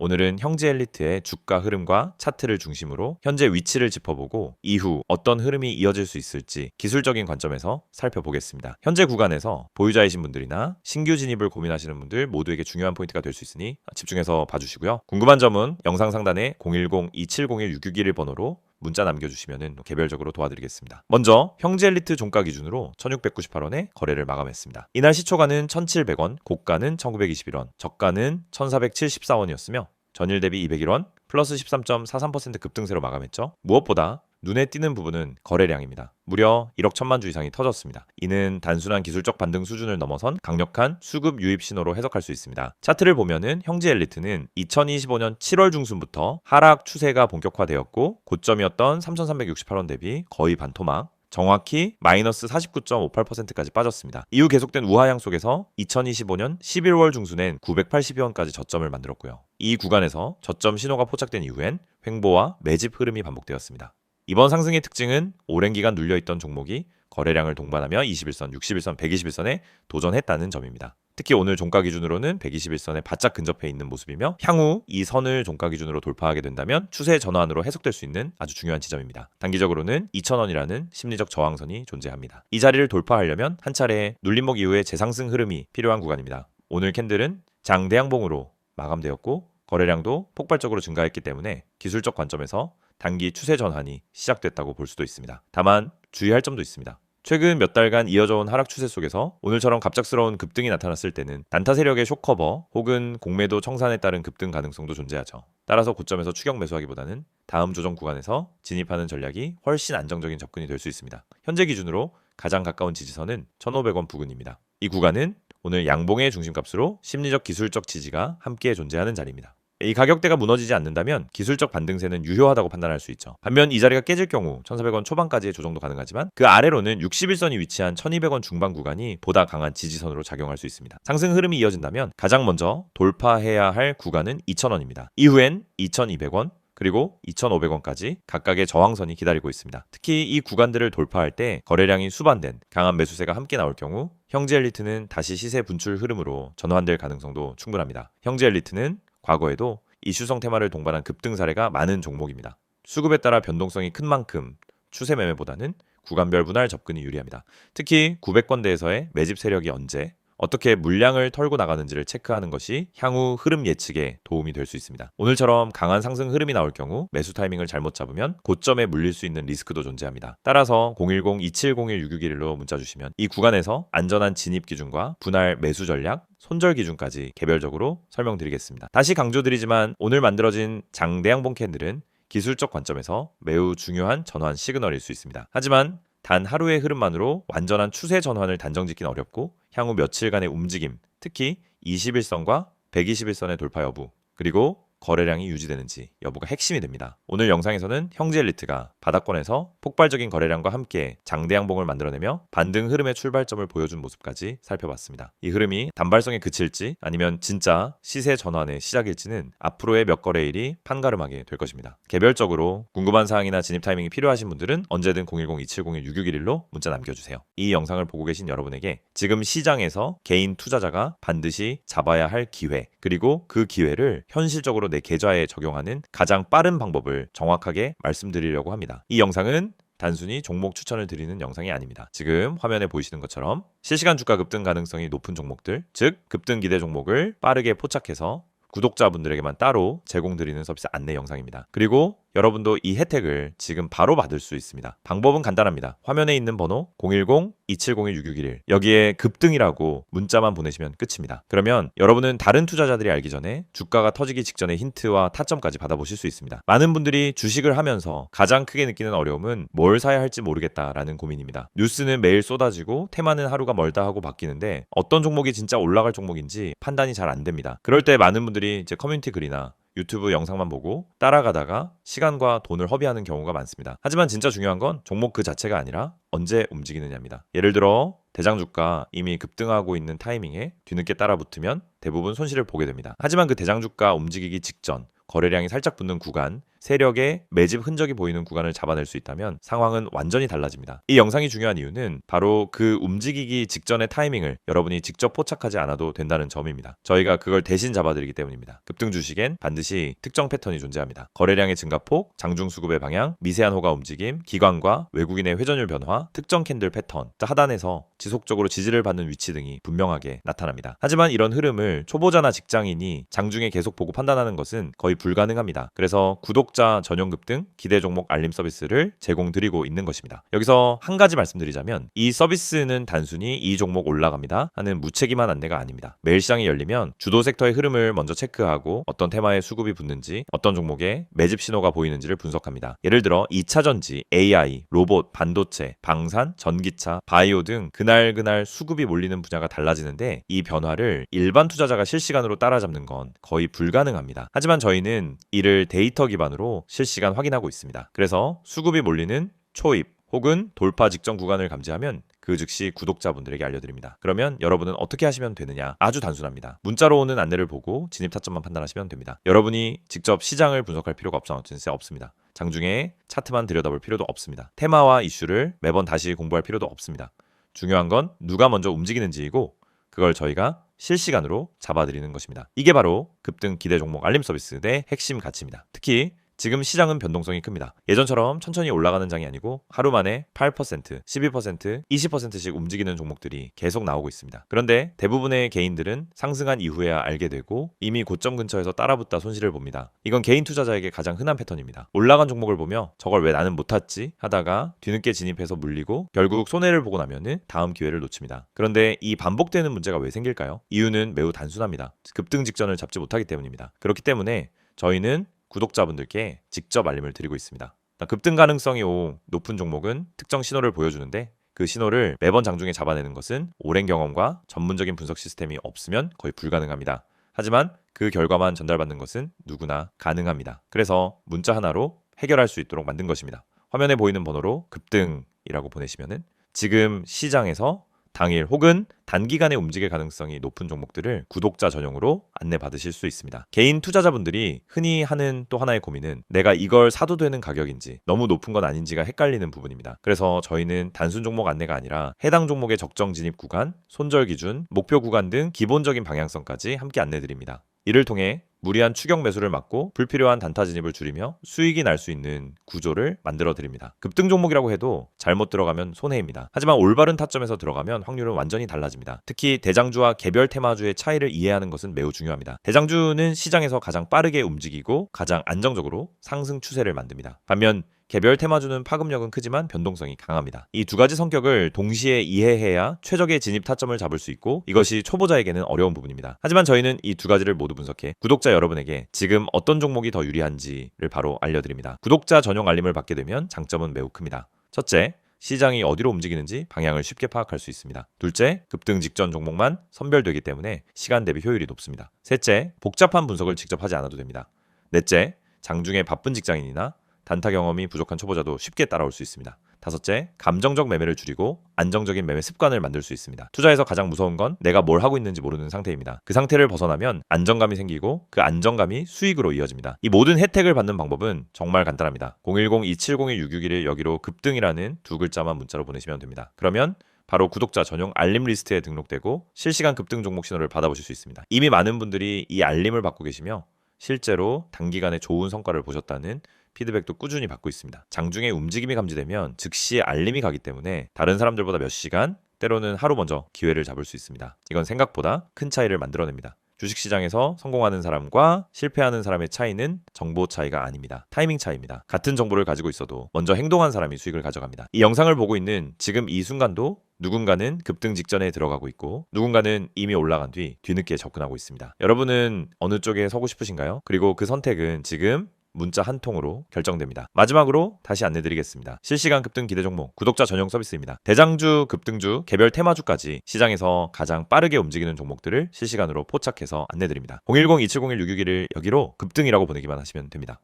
오늘은 형제엘리트의 주가 흐름과 차트를 중심으로 현재 위치를 짚어보고 이후 어떤 흐름이 이어질 수 있을지 기술적인 관점에서 살펴보겠습니다. 현재 구간에서 보유자이신 분들이나 신규 진입을 고민하시는 분들 모두에게 중요한 포인트가 될 수 있으니 집중해서 봐주시고요. 궁금한 점은 영상 상단에 010-2701-661 번호로 문자 남겨주시면 개별적으로 도와드리겠습니다. 먼저 형제엘리트 종가 기준으로 1698원에 거래를 마감했습니다. 이날 시초가는 1700원, 고가는 1921원, 저가는 1474원이었으며 전일 대비 201원, 플러스 13.43% 급등세로 마감했죠. 무엇보다 눈에 띄는 부분은 거래량입니다. 무려 1억 1000만 주 이상이 터졌습니다. 이는 단순한 기술적 반등 수준을 넘어선 강력한 수급 유입 신호로 해석할 수 있습니다. 차트를 보면은 형제엘리트는 2025년 7월 중순부터 하락 추세가 본격화되었고 고점이었던 3368원 대비 거의 반토막, 정확히 마이너스 49.58%까지 빠졌습니다. 이후 계속된 우하향 속에서 2025년 11월 중순엔 980여원까지 저점을 만들었고요. 이 구간에서 저점 신호가 포착된 이후엔 횡보와 매집 흐름이 반복되었습니다. 이번 상승의 특징은 오랜 기간 눌려있던 종목이 거래량을 동반하며 21선, 61선, 121선에 도전했다는 점입니다. 특히 오늘 종가 기준으로는 121선에 바짝 근접해 있는 모습이며 향후 이 선을 종가 기준으로 돌파하게 된다면 추세 전환으로 해석될 수 있는 아주 중요한 지점입니다. 단기적으로는 2000원이라는 심리적 저항선이 존재합니다. 이 자리를 돌파하려면 한 차례 눌림목 이후의 재상승 흐름이 필요한 구간입니다. 오늘 캔들은 장대양봉으로 마감되었고 거래량도 폭발적으로 증가했기 때문에 기술적 관점에서 단기 추세 전환이 시작됐다고 볼 수도 있습니다. 다만 주의할 점도 있습니다. 최근 몇 달간 이어져온 하락 추세 속에서 오늘처럼 갑작스러운 급등이 나타났을 때는 단타 세력의 쇼커버 혹은 공매도 청산에 따른 급등 가능성도 존재하죠. 따라서 고점에서 추격 매수하기보다는 다음 조정 구간에서 진입하는 전략이 훨씬 안정적인 접근이 될 수 있습니다. 현재 기준으로 가장 가까운 지지선은 1500원 부근입니다. 이 구간은 오늘 양봉의 중심값으로 심리적 기술적 지지가 함께 존재하는 자리입니다. 이 가격대가 무너지지 않는다면 기술적 반등세는 유효하다고 판단할 수 있죠. 반면 이 자리가 깨질 경우 1400원 초반까지의 조정도 가능하지만 그 아래로는 61선이 위치한 1200원 중반 구간이 보다 강한 지지선으로 작용할 수 있습니다. 상승 흐름이 이어진다면 가장 먼저 돌파해야 할 구간은 2000원입니다. 이후엔 2200원 그리고 2,500원까지 각각의 저항선이 기다리고 있습니다. 특히 이 구간들을 돌파할 때 거래량이 수반된 강한 매수세가 함께 나올 경우 형제엘리트는 다시 시세 분출 흐름으로 전환될 가능성도 충분합니다. 형제엘리트는 과거에도 이슈성 테마를 동반한 급등 사례가 많은 종목입니다. 수급에 따라 변동성이 큰 만큼 추세 매매보다는 구간별 분할 접근이 유리합니다. 특히 900권대에서의 매집 세력이 언제 어떻게 물량을 털고 나가는지를 체크하는 것이 향후 흐름 예측에 도움이 될 수 있습니다. 오늘처럼 강한 상승 흐름이 나올 경우 매수 타이밍을 잘못 잡으면 고점에 물릴 수 있는 리스크도 존재합니다. 따라서 010-2701-661로 문자 주시면 이 구간에서 안전한 진입 기준과 분할 매수 전략, 손절 기준까지 개별적으로 설명드리겠습니다. 다시 강조드리지만 오늘 만들어진 장대양봉 캔들은 기술적 관점에서 매우 중요한 전환 시그널일 수 있습니다. 하지만 단 하루의 흐름만으로 완전한 추세 전환을 단정짓긴 어렵고 향후 며칠간의 움직임, 특히 21선과 121선의 돌파 여부, 그리고 거래량이 유지되는지 여부가 핵심이 됩니다. 오늘 영상에서는 형제엘리트가 바닥권에서 폭발적인 거래량과 함께 장대양봉을 만들어내며 반등 흐름의 출발점을 보여준 모습까지 살펴봤습니다. 이 흐름이 단발성에 그칠지 아니면 진짜 시세 전환의 시작일지는 앞으로의 몇 거래일이 판가름하게 될 것입니다. 개별적으로 궁금한 사항이나 진입 타이밍이 필요하신 분들은 언제든 010-2701-661로 문자 남겨주세요. 이 영상을 보고 계신 여러분에게 지금 시장에서 개인 투자자가 반드시 잡아야 할 기회, 그리고 그 기회를 현실적으로 내 계좌에 적용하는 가장 빠른 방법을 정확하게 말씀드리려고 합니다. 이 영상은 단순히 종목 추천을 드리는 영상이 아닙니다. 지금 화면에 보이시는 것처럼 실시간 주가 급등 가능성이 높은 종목들, 즉 급등 기대 종목을 빠르게 포착해서 구독자분들에게만 따로 제공드리는 서비스 안내 영상입니다. 그리고 여러분도 이 혜택을 지금 바로 받을 수 있습니다. 방법은 간단합니다. 화면에 있는 번호 010-2701-6611 여기에 급등이라고 문자만 보내시면 끝입니다. 그러면 여러분은 다른 투자자들이 알기 전에 주가가 터지기 직전의 힌트와 타점까지 받아보실 수 있습니다. 많은 분들이 주식을 하면서 가장 크게 느끼는 어려움은 뭘 사야 할지 모르겠다라는 고민입니다. 뉴스는 매일 쏟아지고 테마는 하루가 멀다 하고 바뀌는데 어떤 종목이 진짜 올라갈 종목인지 판단이 잘 안 됩니다. 그럴 때 많은 분들이 이제 커뮤니티 글이나 유튜브 영상만 보고 따라가다가 시간과 돈을 허비하는 경우가 많습니다. 하지만 진짜 중요한 건 종목 그 자체가 아니라 언제 움직이느냐입니다. 예를 들어 대장주가 이미 급등하고 있는 타이밍에 뒤늦게 따라 붙으면 대부분 손실을 보게 됩니다. 하지만 그 대장주가 움직이기 직전 거래량이 살짝 붙는 구간, 세력의 매집 흔적이 보이는 구간을 잡아낼 수 있다면 상황은 완전히 달라집니다. 이 영상이 중요한 이유는 바로 그 움직이기 직전의 타이밍을 여러분이 직접 포착하지 않아도 된다는 점입니다. 저희가 그걸 대신 잡아드리기 때문입니다. 급등 주식엔 반드시 특정 패턴이 존재합니다. 거래량의 증가폭, 장중 수급의 방향, 미세한 호가 움직임, 기관과 외국인의 회전율 변화, 특정 캔들 패턴, 하단에서 지속적으로 지지를 받는 위치 등이 분명하게 나타납니다. 하지만 이런 흐름을 초보자나 직장인이 장중에 계속 보고 판단하는 것은 거의 불가능합니다. 그래서 구독자 전용 급등 기대 종목 알림 서비스를 제공드리고 있는 것입니다. 여기서 한 가지 말씀드리자면 이 서비스는 단순히 이 종목 올라갑니다 하는 무책임한 안내가 아닙니다. 매일 시장이 열리면 주도 섹터의 흐름을 먼저 체크하고 어떤 테마에 수급이 붙는지, 어떤 종목에 매집 신호가 보이는지를 분석합니다. 예를 들어 2차전지, AI, 로봇, 반도체, 방산, 전기차, 바이오 등 그날 수급이 몰리는 분야가 달라지는데 이 변화를 일반 투자자가 실시간으로 따라잡는 건 거의 불가능합니다. 하지만 저희는 이를 데이터 기반으로 실시간 확인하고 있습니다. 그래서 수급이 몰리는 초입 혹은 돌파 직전 구간을 감지하면 그 즉시 구독자분들에게 알려드립니다. 그러면 여러분은 어떻게 하시면 되느냐? 아주 단순합니다. 문자로 오는 안내를 보고 진입 타점만 판단하시면 됩니다. 여러분이 직접 시장을 분석할 필요가 없습니다. 장중에 차트만 들여다볼 필요도 없습니다. 테마와 이슈를 매번 다시 공부할 필요도 없습니다. 중요한 건 누가 먼저 움직이는지이고 그걸 저희가 실시간으로 잡아드리는 것입니다. 이게 바로 급등 기대 종목 알림 서비스의 핵심 가치입니다. 특히 지금 시장은 변동성이 큽니다. 예전처럼 천천히 올라가는 장이 아니고 하루 만에 8%, 12%, 20%씩 움직이는 종목들이 계속 나오고 있습니다. 그런데 대부분의 개인들은 상승한 이후에야 알게 되고 이미 고점 근처에서 따라붙다 손실을 봅니다. 이건 개인 투자자에게 가장 흔한 패턴입니다. 올라간 종목을 보며 저걸 왜 나는 못 탔지 하다가 뒤늦게 진입해서 물리고 결국 손해를 보고 나면은 다음 기회를 놓칩니다. 그런데 이 반복되는 문제가 왜 생길까요? 이유는 매우 단순합니다. 급등 직전을 잡지 못하기 때문입니다. 그렇기 때문에 저희는 구독자분들께 직접 알림을 드리고 있습니다. 급등 가능성이 높은 종목은 특정 신호를 보여주는데 그 신호를 매번 장중에 잡아내는 것은 오랜 경험과 전문적인 분석 시스템이 없으면 거의 불가능합니다. 하지만 그 결과만 전달받는 것은 누구나 가능합니다. 그래서 문자 하나로 해결할 수 있도록 만든 것입니다. 화면에 보이는 번호로 급등이라고 보내시면은 지금 시장에서 당일 혹은 단기간에 움직일 가능성이 높은 종목들을 구독자 전용으로 안내받으실 수 있습니다. 개인 투자자분들이 흔히 하는 또 하나의 고민은 내가 이걸 사도 되는 가격인지 너무 높은 건 아닌지가 헷갈리는 부분입니다. 그래서 저희는 단순 종목 안내가 아니라 해당 종목의 적정 진입 구간, 손절 기준, 목표 구간 등 기본적인 방향성까지 함께 안내드립니다. 이를 통해 무리한 추격 매수를 막고 불필요한 단타 진입을 줄이며 수익이 날 수 있는 구조를 만들어 드립니다. 급등 종목이라고 해도 잘못 들어가면 손해입니다. 하지만 올바른 타점에서 들어가면 확률은 완전히 달라집니다. 특히 대장주와 개별 테마주의 차이를 이해하는 것은 매우 중요합니다. 대장주는 시장에서 가장 빠르게 움직이고 가장 안정적으로 상승 추세를 만듭니다. 반면 개별 테마주는 파급력은 크지만 변동성이 강합니다. 이 두 가지 성격을 동시에 이해해야 최적의 진입 타점을 잡을 수 있고 이것이 초보자에게는 어려운 부분입니다. 하지만 저희는 이 두 가지를 모두 분석해 구독자 여러분에게 지금 어떤 종목이 더 유리한지를 바로 알려드립니다. 구독자 전용 알림을 받게 되면 장점은 매우 큽니다. 첫째, 시장이 어디로 움직이는지 방향을 쉽게 파악할 수 있습니다. 둘째, 급등 직전 종목만 선별되기 때문에 시간 대비 효율이 높습니다. 셋째, 복잡한 분석을 직접 하지 않아도 됩니다. 넷째, 장중에 바쁜 직장인이나 단타 경험이 부족한 초보자도 쉽게 따라올 수 있습니다. 다섯째, 감정적 매매를 줄이고 안정적인 매매 습관을 만들 수 있습니다. 투자에서 가장 무서운 건 내가 뭘 하고 있는지 모르는 상태입니다. 그 상태를 벗어나면 안정감이 생기고 그 안정감이 수익으로 이어집니다. 이 모든 혜택을 받는 방법은 정말 간단합니다. 010-2701-661 여기로 급등이라는 두 글자만 문자로 보내시면 됩니다. 그러면 바로 구독자 전용 알림 리스트에 등록되고 실시간 급등 종목 신호를 받아보실 수 있습니다. 이미 많은 분들이 이 알림을 받고 계시며 실제로 단기간에 좋은 성과를 보셨다는 피드백도 꾸준히 받고 있습니다. 장중에 움직임이 감지되면 즉시 알림이 가기 때문에 다른 사람들보다 몇 시간, 때로는 하루 먼저 기회를 잡을 수 있습니다. 이건 생각보다 큰 차이를 만들어냅니다. 주식시장에서 성공하는 사람과 실패하는 사람의 차이는 정보 차이가 아닙니다. 타이밍 차이입니다. 같은 정보를 가지고 있어도 먼저 행동한 사람이 수익을 가져갑니다. 이 영상을 보고 있는 지금 이 순간도 누군가는 급등 직전에 들어가고 있고 누군가는 이미 올라간 뒤 뒤늦게 접근하고 있습니다. 여러분은 어느 쪽에 서고 싶으신가요? 그리고 그 선택은 지금 문자 한 통으로 결정됩니다. 마지막으로 다시 안내드리겠습니다. 실시간 급등 기대 종목 구독자 전용 서비스입니다. 대장주, 급등주, 개별 테마주까지 시장에서 가장 빠르게 움직이는 종목들을 실시간으로 포착해서 안내드립니다. 010-2701-661 여기로 급등이라고 보내기만 하시면 됩니다.